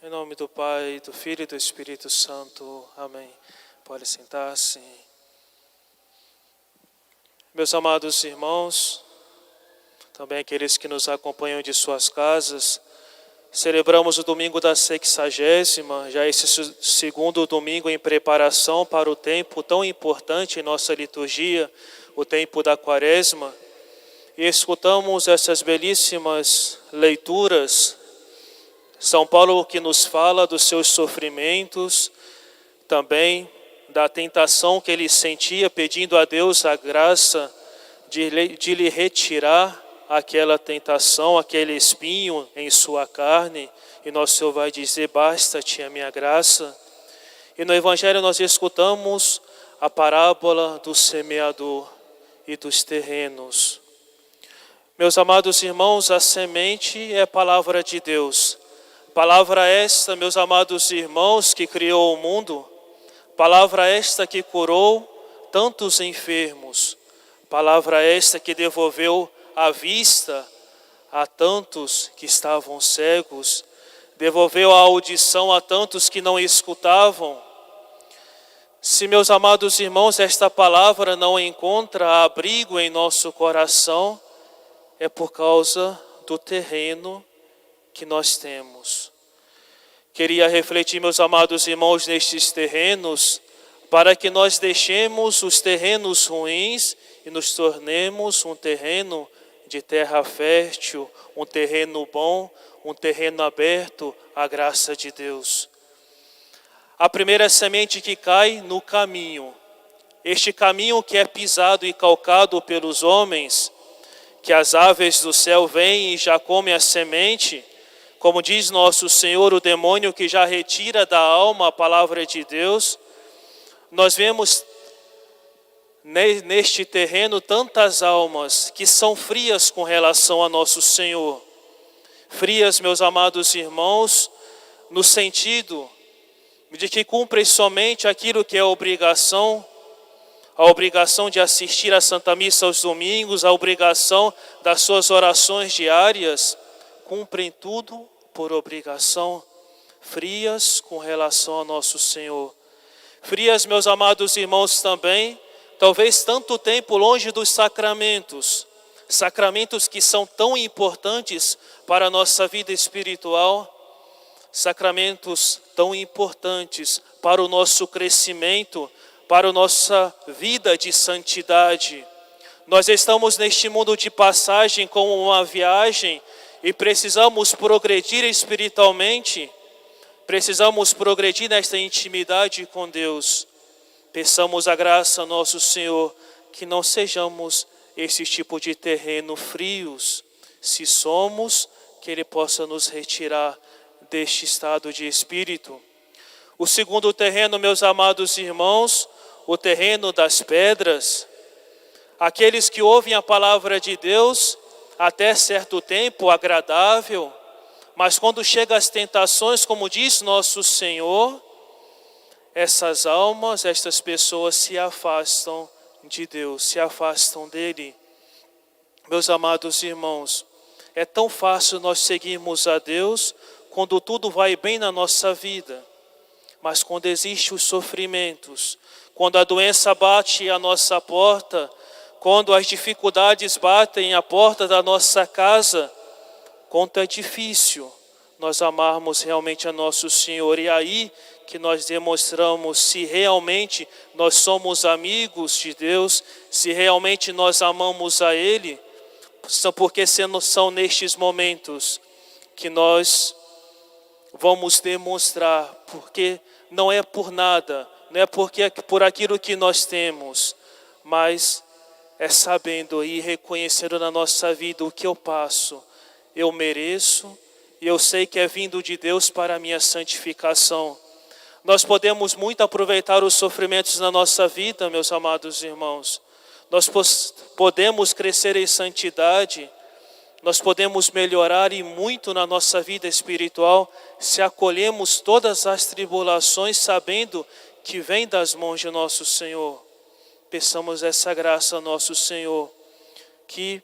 Em nome do Pai, do Filho e do Espírito Santo. Amém. Pode sentar-se. Meus amados irmãos, também aqueles que nos acompanham de suas casas, celebramos o domingo da 60ª, já esse segundo domingo em preparação para o tempo tão importante em nossa liturgia, o tempo da Quaresma, e escutamos essas belíssimas leituras. São Paulo que nos fala dos seus sofrimentos, também da tentação que ele sentia, pedindo a Deus a graça de lhe retirar aquela tentação, aquele espinho em sua carne. E nosso Senhor vai dizer: basta-te a minha graça. E no Evangelho nós escutamos a parábola do semeador e dos terrenos. Meus amados irmãos, a semente é a palavra de Deus. Palavra esta, meus amados irmãos, que criou o mundo. Palavra esta que curou tantos enfermos. Palavra esta que devolveu a vista a tantos que estavam cegos. Devolveu a audição a tantos que não escutavam. Se, meus amados irmãos, esta palavra não encontra abrigo em nosso coração, é por causa do terreno que nós temos. Queria refletir, meus amados irmãos, nestes terrenos, para que nós deixemos os terrenos ruins e nos tornemos um terreno de terra fértil, um terreno bom, um terreno aberto à graça de Deus. A primeira semente que cai no caminho, este caminho que é pisado e calcado pelos homens, que as aves do céu vêm e já comem a semente, como diz nosso Senhor, o demônio que já retira da alma a palavra de Deus. Nós vemos neste terreno tantas almas que são frias com relação a nosso Senhor. Frias, meus amados irmãos, no sentido de que cumprem somente aquilo que é a obrigação de assistir à Santa Missa aos domingos, a obrigação das suas orações diárias, cumprem tudo por obrigação, frias com relação ao nosso Senhor. Frias, meus amados irmãos, também, talvez tanto tempo longe dos sacramentos, sacramentos que são tão importantes para a nossa vida espiritual, sacramentos tão importantes para o nosso crescimento, para a nossa vida de santidade. Nós estamos neste mundo de passagem como uma viagem e precisamos progredir espiritualmente, precisamos progredir nesta intimidade com Deus. Peçamos a graça a nosso Senhor que não sejamos esse tipo de terreno frios. Se somos, que Ele possa nos retirar deste estado de espírito. O segundo terreno, meus amados irmãos, o terreno das pedras. Aqueles que ouvem a palavra de Deus até certo tempo agradável, mas quando chegam as tentações, como diz nosso Senhor, essas almas, estas pessoas se afastam de Deus, se afastam dele. Meus amados irmãos, é tão fácil nós seguirmos a Deus quando tudo vai bem na nossa vida, mas quando existem os sofrimentos, quando a doença bate à nossa porta, quando as dificuldades batem à porta da nossa casa, quanto é difícil nós amarmos realmente a nosso Senhor. E aí que nós demonstramos se realmente nós somos amigos de Deus, se realmente nós amamos a Ele, porque são nestes momentos que nós vamos demonstrar, porque não é por nada, não é por aquilo que nós temos, mas é sabendo e reconhecendo na nossa vida o que eu passo, eu mereço e eu sei que é vindo de Deus para a minha santificação. Nós podemos muito aproveitar os sofrimentos na nossa vida, meus amados irmãos. Nós podemos crescer em santidade, nós podemos melhorar e muito na nossa vida espiritual se acolhemos todas as tribulações sabendo que vem das mãos de nosso Senhor. Peçamos essa graça a nosso Senhor, que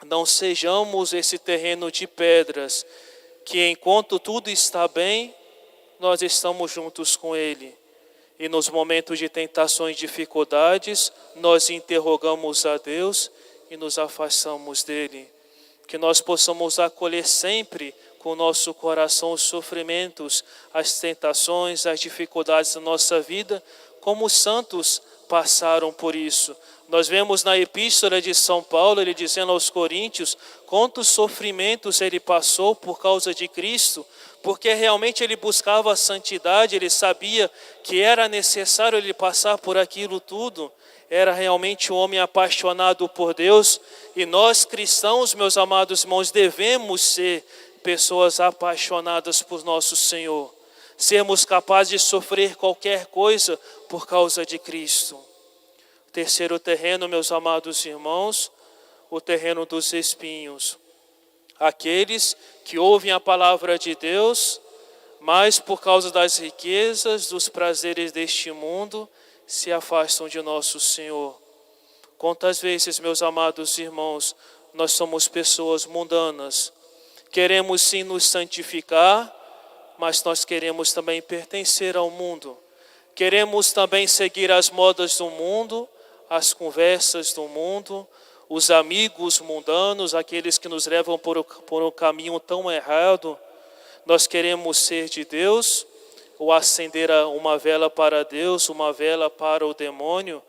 não sejamos esse terreno de pedras, que enquanto tudo está bem, nós estamos juntos com Ele. E nos momentos de tentações e dificuldades, nós interrogamos a Deus e nos afastamos dEle. Que nós possamos acolher sempre com o nosso coração os sofrimentos, as tentações, as dificuldades da nossa vida, como os santos passaram por isso. Nós vemos na epístola de São Paulo, ele dizendo aos Coríntios, quantos sofrimentos ele passou por causa de Cristo, porque realmente ele buscava a santidade, ele sabia que era necessário ele passar por aquilo tudo, era realmente um homem apaixonado por Deus, e nós cristãos, meus amados irmãos, devemos ser pessoas apaixonadas por nosso Senhor, sermos capazes de sofrer qualquer coisa por causa de Cristo. Terceiro terreno, meus amados irmãos, o terreno dos espinhos. Aqueles que ouvem a palavra de Deus, mas por causa das riquezas, dos prazeres deste mundo, se afastam de nosso Senhor. Quantas vezes, meus amados irmãos, nós somos pessoas mundanas. Queremos sim nos santificar, mas nós queremos também pertencer ao mundo. Queremos também seguir as modas do mundo, as conversas do mundo, os amigos mundanos, aqueles que nos levam por um caminho tão errado. Nós queremos ser de Deus, ou acender uma vela para Deus, uma vela para o demônio,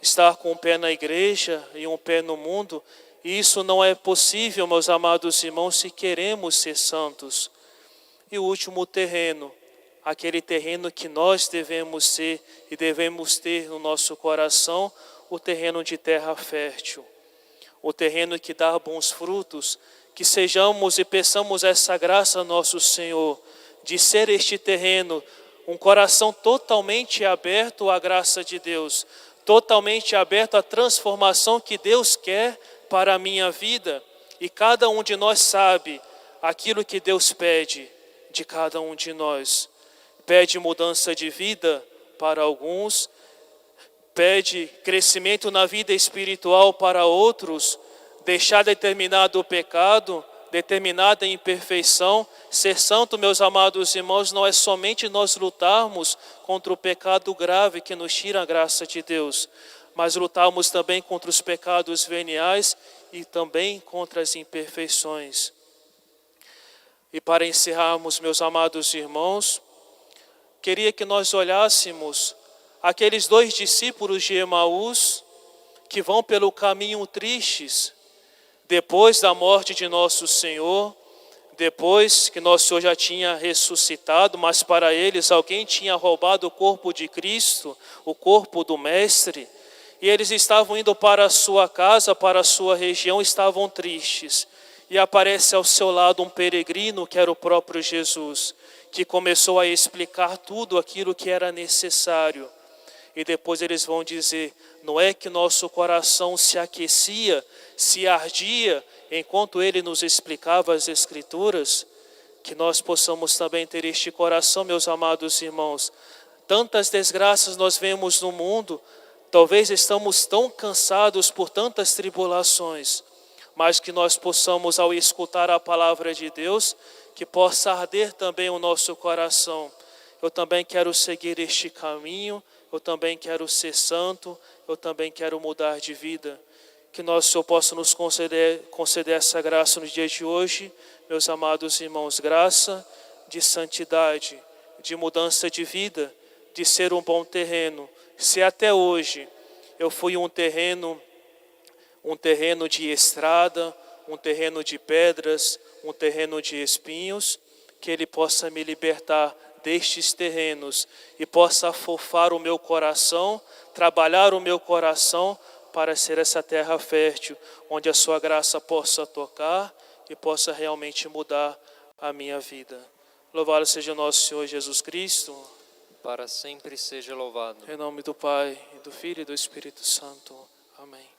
estar com um pé na igreja e um pé no mundo. E isso não é possível, meus amados irmãos, se queremos ser santos. E o último terreno, aquele terreno que nós devemos ser e devemos ter no nosso coração, o terreno de terra fértil. O terreno que dá bons frutos, que sejamos e peçamos essa graça a nosso Senhor, de ser este terreno, um coração totalmente aberto à graça de Deus, totalmente aberto à transformação que Deus quer para a minha vida. E cada um de nós sabe aquilo que Deus pede de cada um de nós. Pede mudança de vida para alguns, pede crescimento na vida espiritual para outros, deixar determinado pecado, determinada imperfeição. Ser santo, meus amados irmãos, não é somente nós lutarmos contra o pecado grave que nos tira a graça de Deus, mas lutarmos também contra os pecados veniais e também contra as imperfeições. E para encerrarmos, meus amados irmãos, queria que nós olhássemos aqueles 2 discípulos de Emaús que vão pelo caminho tristes, depois da morte de nosso Senhor, depois que nosso Senhor já tinha ressuscitado, mas para eles alguém tinha roubado o corpo de Cristo, o corpo do Mestre, e eles estavam indo para a sua casa, para a sua região, estavam tristes. E aparece ao seu lado um peregrino que era o próprio Jesus, que começou a explicar tudo aquilo que era necessário. E depois eles vão dizer, não é que nosso coração se aquecia, se ardia, enquanto ele nos explicava as Escrituras? Que nós possamos também ter este coração, meus amados irmãos. Tantas desgraças nós vemos no mundo, talvez estamos tão cansados por tantas tribulações, mas que nós possamos, ao escutar a palavra de Deus, que possa arder também o nosso coração. Eu também quero seguir este caminho, eu também quero ser santo, eu também quero mudar de vida. Que nosso Senhor possa nos conceder essa graça no dia de hoje, meus amados irmãos, graça de santidade, de mudança de vida, de ser um bom terreno. Se até hoje eu fui um terreno de estrada, um terreno de pedras, um terreno de espinhos, que Ele possa me libertar destes terrenos e possa afofar o meu coração, trabalhar o meu coração para ser essa terra fértil, onde a sua graça possa tocar e possa realmente mudar a minha vida. Louvado seja nosso Senhor Jesus Cristo. Para sempre seja louvado. Em nome do Pai, e do Filho e do Espírito Santo. Amém.